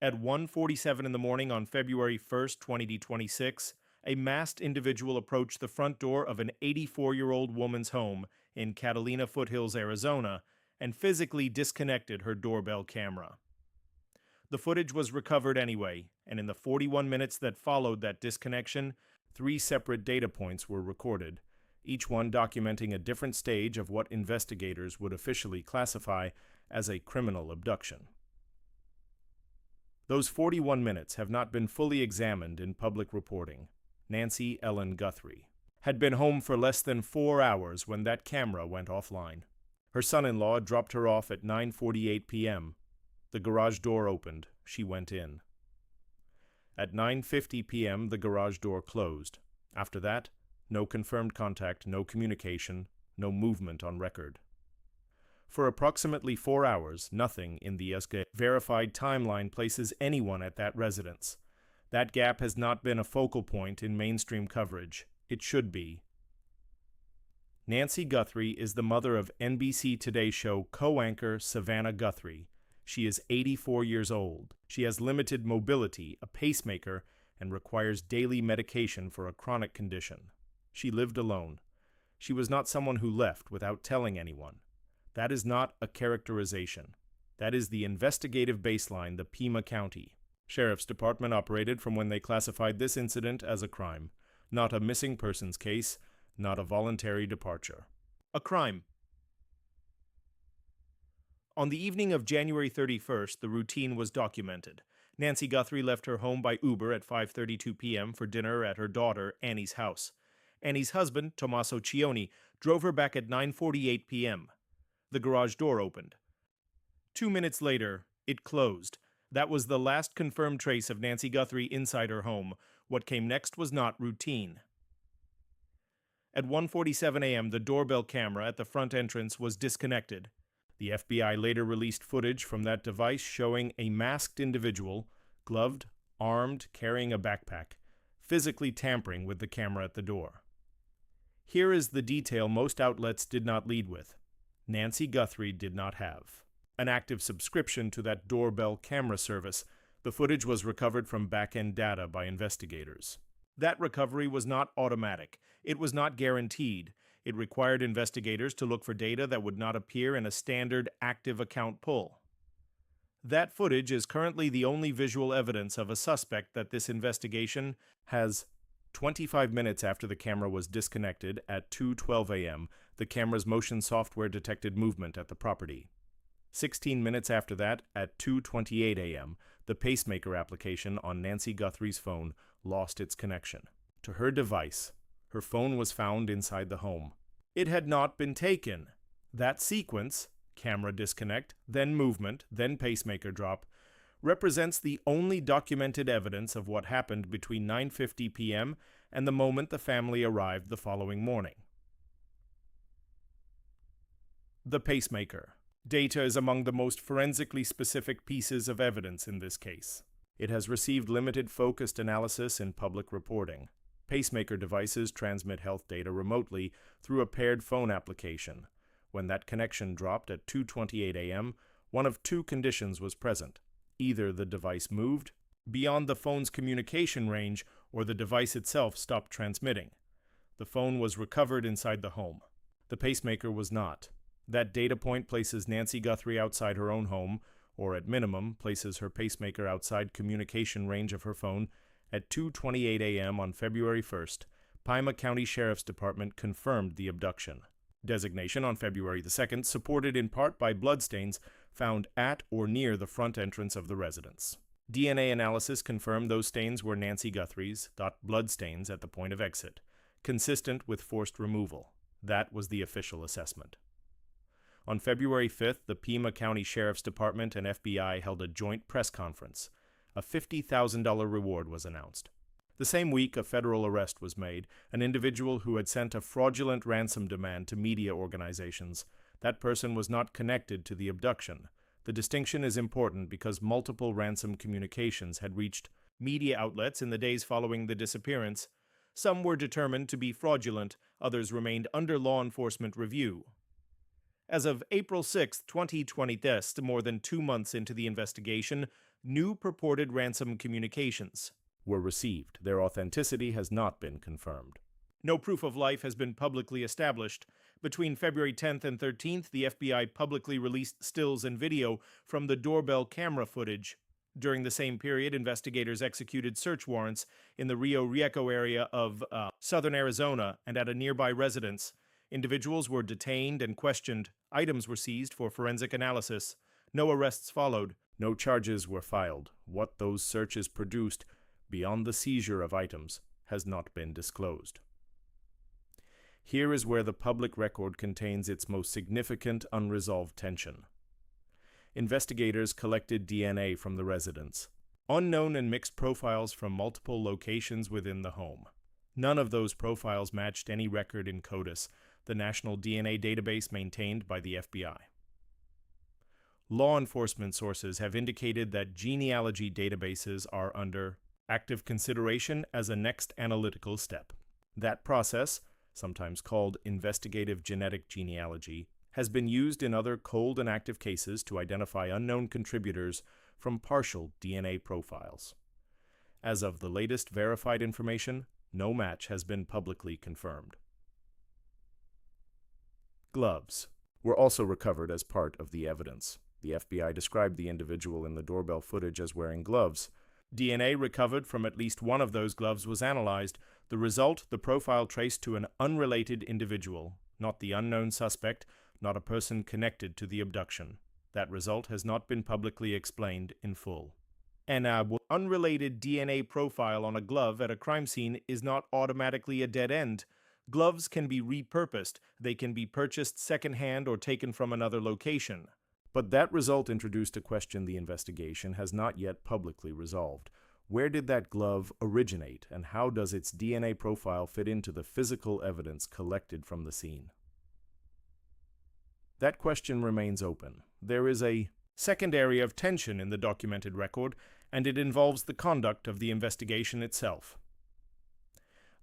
At 1:47 in the morning on February 1st, 2026, a masked individual approached the front door of an 84-year-old woman's home in Catalina Foothills, Arizona, and physically disconnected her doorbell camera. The footage was recovered anyway, and in the 41 minutes that followed that disconnection, 3 separate data points were recorded, each one documenting a different stage of what investigators would officially classify as a criminal abduction. Those 41 minutes have not been fully examined in public reporting. Nancy Ellen Guthrie had been home for less than 4 hours when that camera went offline. Her son-in-law dropped her off at 9:48 p.m. The garage door opened. She went in. At 9:50 p.m., the garage door closed. After that, no confirmed contact, no communication, no movement on record. For approximately 4 hours, nothing in the verified timeline places anyone at that residence. That gap has not been a focal point in mainstream coverage. It should be. Nancy Guthrie is the mother of NBC Today Show co-anchor Savannah Guthrie. She is 84 years old. She has limited mobility, a pacemaker, and requires daily medication for a chronic condition. She lived alone. She was not someone who left without telling anyone. That is not a characterization. That is the investigative baseline the Pima County Sheriff's Department operated from when they classified this incident as a crime, not a missing persons case, not a voluntary departure. A crime. On the evening of January 31st, the routine was documented. Nancy Guthrie left her home by Uber at 5:32 p.m. for dinner at her daughter Annie's house. Annie's husband, Tommaso Cioni, drove her back at 9:48 p.m. The garage door opened. 2 minutes later, it closed. That was the last confirmed trace of Nancy Guthrie inside her home. What came next was not routine. At 1:47 a.m., the doorbell camera at the front entrance was disconnected. The FBI later released footage from that device showing a masked individual, gloved, armed, carrying a backpack, physically tampering with the camera at the door. Here is the detail most outlets did not lead with. Nancy Guthrie did not have an active subscription to that doorbell camera service. The footage was recovered from back-end data by investigators. That recovery was not automatic. It was not guaranteed. It required investigators to look for data that would not appear in a standard active account pull. That footage is currently the only visual evidence of a suspect that this investigation has. 25 minutes after the camera was disconnected at 2:12 a.m., the camera's motion software detected movement at the property. 16 minutes after that, at 2:28 a.m., the pacemaker application on Nancy Guthrie's phone lost its connection to her device. Her phone was found inside the home. It had not been taken. That sequence, camera disconnect, then movement, then pacemaker drop, represents the only documented evidence of what happened between 9:50 p.m. and the moment the family arrived the following morning. The pacemaker. Data is among the most forensically specific pieces of evidence in this case. It has received limited focused analysis in public reporting. Pacemaker devices transmit health data remotely through a paired phone application. When that connection dropped at 2:28 a.m., one of two conditions was present. Either the device moved beyond the phone's communication range or the device itself stopped transmitting. The phone was recovered inside the home. The pacemaker was not. That data point places Nancy Guthrie outside her own home, or at minimum places her pacemaker outside communication range of her phone. At 2:28 a.m. on February 1st, Pima County Sheriff's Department confirmed the abduction. Designation on February 2nd, supported in part by bloodstains found at or near the front entrance of the residence. DNA analysis confirmed those stains were Nancy Guthrie's, bloodstains at the point of exit, consistent with forced removal. That was the official assessment. On February 5th, the Pima County Sheriff's Department and FBI held a joint press conference. A $50,000 reward was announced. The same week, a federal arrest was made, an individual who had sent a fraudulent ransom demand to media organizations. That person was not connected to the abduction. The distinction is important because multiple ransom communications had reached media outlets in the days following the disappearance. Some were determined to be fraudulent, others remained under law enforcement review. As of April 6, 2020, more than 2 months into the investigation, new purported ransom communications were received. Their authenticity has not been confirmed. No proof of life has been publicly established. Between February 10th and 13th, the FBI publicly released stills and video from the doorbell camera footage. During the same period, investigators executed search warrants in the Rio Rieco area of southern Arizona and at a nearby residence. Individuals were detained and questioned. Items were seized for forensic analysis. No arrests followed. No charges were filed. What those searches produced, beyond the seizure of items, has not been disclosed. Here is where the public record contains its most significant unresolved tension. Investigators collected DNA from the residence. Unknown and mixed profiles from multiple locations within the home. None of those profiles matched any record in CODIS, the national DNA database maintained by the FBI. Law enforcement sources have indicated that genealogy databases are under active consideration as a next analytical step. That process, sometimes called investigative genetic genealogy, has been used in other cold and active cases to identify unknown contributors from partial DNA profiles. As of the latest verified information, no match has been publicly confirmed. Gloves were also recovered as part of the evidence. The FBI described the individual in the doorbell footage as wearing gloves. DNA recovered from at least one of those gloves was analyzed. The result, the profile traced to an unrelated individual, not the unknown suspect, not a person connected to the abduction. That result has not been publicly explained in full. An unrelated DNA profile on a glove at a crime scene is not automatically a dead end. Gloves can be repurposed. They can be purchased secondhand or taken from another location. But that result introduced a question the investigation has not yet publicly resolved. Where did that glove originate, and how does its DNA profile fit into the physical evidence collected from the scene? That question remains open. There is a second area of tension in the documented record, and it involves the conduct of the investigation itself.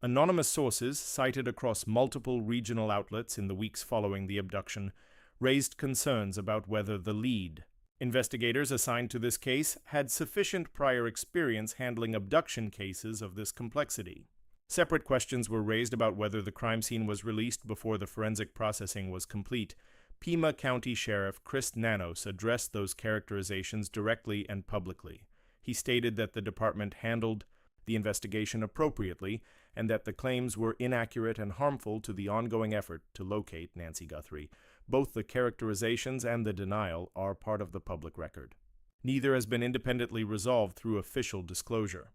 Anonymous sources, cited across multiple regional outlets in the weeks following the abduction, raised concerns about whether the lead investigators assigned to this case had sufficient prior experience handling abduction cases of this complexity. Separate questions were raised about whether the crime scene was released before the forensic processing was complete. Pima County Sheriff Chris Nanos addressed those characterizations directly and publicly. He stated that the department handled the investigation appropriately and that the claims were inaccurate and harmful to the ongoing effort to locate Nancy Guthrie. Both the characterizations and the denial are part of the public record. Neither has been independently resolved through official disclosure.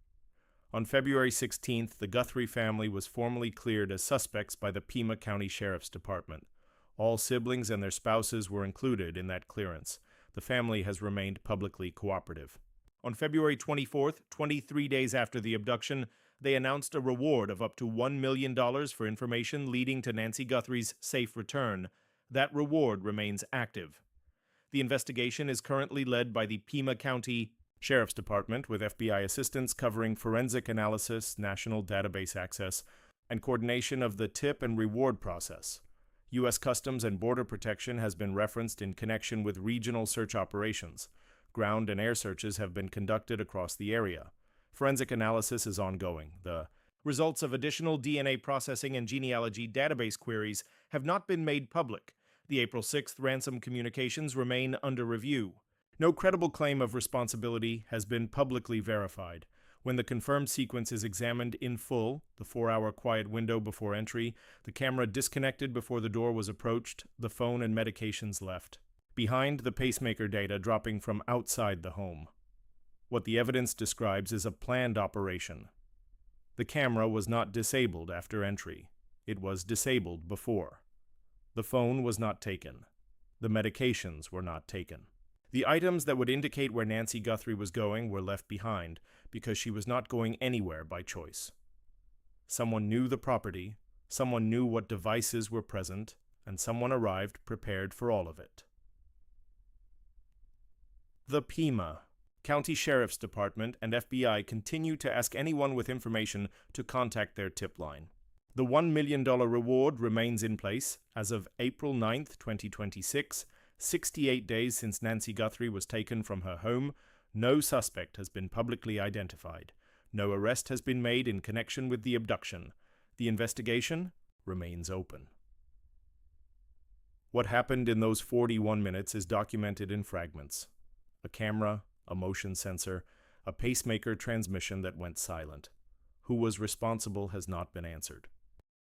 On February 16th, the Guthrie family was formally cleared as suspects by the Pima County Sheriff's Department. All siblings and their spouses were included in that clearance. The family has remained publicly cooperative. On February 24th, 23 days after the abduction, they announced a reward of up to $1 million for information leading to Nancy Guthrie's safe return. That reward remains active. The investigation is currently led by the Pima County Sheriff's Department, with FBI assistance covering forensic analysis, national database access, and coordination of the tip and reward process. U.S. Customs and Border Protection has been referenced in connection with regional search operations. Ground and air searches have been conducted across the area. Forensic analysis is ongoing. The results of additional DNA processing and genealogy database queries have not been made public. The April 6th ransom communications remain under review. No credible claim of responsibility has been publicly verified. When the confirmed sequence is examined in full, the 4-hour quiet window before entry, the camera disconnected before the door was approached, the phone and medications left. Behind, the pacemaker data dropping from outside the home. What the evidence describes is a planned operation. The camera was not disabled after entry. It was disabled before. The phone was not taken. The medications were not taken. The items that would indicate where Nancy Guthrie was going were left behind because she was not going anywhere by choice. Someone knew the property, someone knew what devices were present, and someone arrived prepared for all of it. The Pima County Sheriff's Department and FBI continue to ask anyone with information to contact their tip line. The $1 million reward remains in place as of April 9, 2026, 68 days since Nancy Guthrie was taken from her home. No suspect has been publicly identified. No arrest has been made in connection with the abduction. The investigation remains open. What happened in those 41 minutes is documented in fragments. A camera, a motion sensor, a pacemaker transmission that went silent. Who was responsible has not been answered.